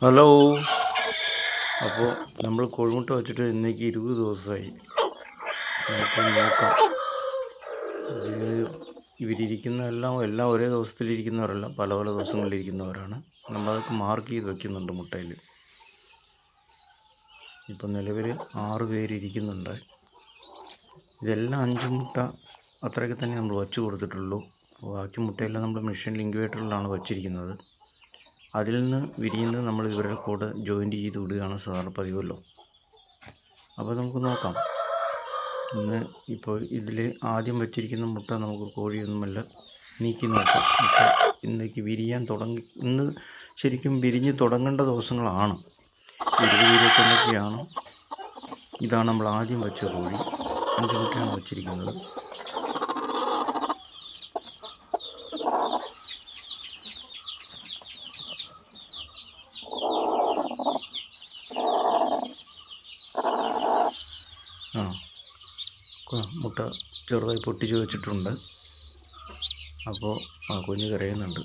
Hello. അപ്പോൾ നമ്മൾ കോഴിമുട്ട വെച്ചിട്ട് ഇന്നേക്ക് 20 ദിവസമായി. നമുക്ക് നോക്കാം. ഇത് എല്ലാം ഒരേ ദിവസത്തിലിരിക്കുന്നവരല്ല, പല പല ദിവസങ്ങളിലിരിക്കുന്നവരാണ്. നമ്മളതൊക്കെ മാർക്ക് ചെയ്ത് വയ്ക്കുന്നുണ്ട് മുട്ടയിൽ. ഇപ്പം നിലവിൽ 6 പേരിയ്ക്കുന്നുണ്ട്. ഇതെല്ലാം 5 മുട്ട അത്രയൊക്കെ തന്നെ നമ്മൾ വച്ച് കൊടുത്തിട്ടുള്ളൂ. ബാക്കി മുട്ടയെല്ലാം നമ്മൾ മെഷീനിൽ ഇൻക്യുബേറ്ററിലാണ് വച്ചിരിക്കുന്നത്. അതിൽ നിന്ന് വിരിയുന്നത് നമ്മൾ ഇവരുടെ കൂടെ ജോയിൻ്റ് ചെയ്ത് വിടുകയാണ് സാധാരണ പതിവല്ലോ. അപ്പോൾ നമുക്ക് നോക്കാം. ഇപ്പോൾ ഇതിൽ ആദ്യം വച്ചിരിക്കുന്ന മുട്ട നമുക്ക് കോഴിയൊന്നുമല്ല, നീക്കി നോക്കാം. മുട്ട ഇന്നേക്ക് വിരിയാൻ തുടങ്ങി. ഇന്ന് ശരിക്കും വിരിഞ്ഞ് തുടങ്ങേണ്ട ദിവസങ്ങളാണ്. 20-21 ഇതാണ് നമ്മൾ ആദ്യം വെച്ച കോഴി. 5 മുട്ടയാണ് വച്ചിരിക്കുന്നത്. മുട്ട ചെറുതായി പൊട്ടിച്ച് വെച്ചിട്ടുണ്ട്. അപ്പോൾ കുഞ്ഞ് കരയുന്നുണ്ട്.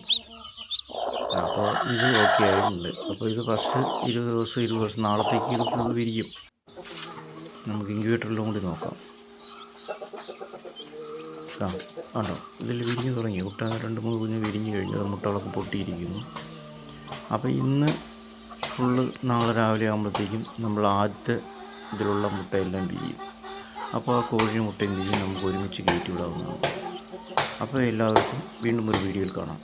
അപ്പോൾ ഇത് ഓക്കെ ആയിട്ടുണ്ട്. അപ്പോൾ ഇത് ഫസ്റ്റ് 20 ദിവസം നാളത്തേക്ക് ഇത് ഫുൾ വിരിയും. നമുക്ക് ഇൻക്യുബേറ്ററിലും കൂടി നോക്കാം. ആണോ, ഇതിൽ വിരിഞ്ഞ് തുടങ്ങി. മുട്ട 2-3 കുഞ്ഞ് വിരിഞ്ഞ് കഴിഞ്ഞ് മുട്ടകളൊക്കെ പൊട്ടിയിരിക്കുന്നു. അപ്പോൾ ഇന്ന് ഫുള്ള് നാളെ രാവിലെ ആകുമ്പോഴത്തേക്കും നമ്മൾ ആദ്യത്തെ ഇതിലുള്ള മുട്ടയെല്ലാം വിരിയും. അപ്പോൾ ആ കോഴി മുട്ടയും വിരിയും നമുക്ക് ഒരുമിച്ച് കയറ്റി വിടാവുന്നതാണ്. അപ്പോൾ എല്ലാവർക്കും വീണ്ടും ഒരു വീഡിയോയിൽ കാണാം.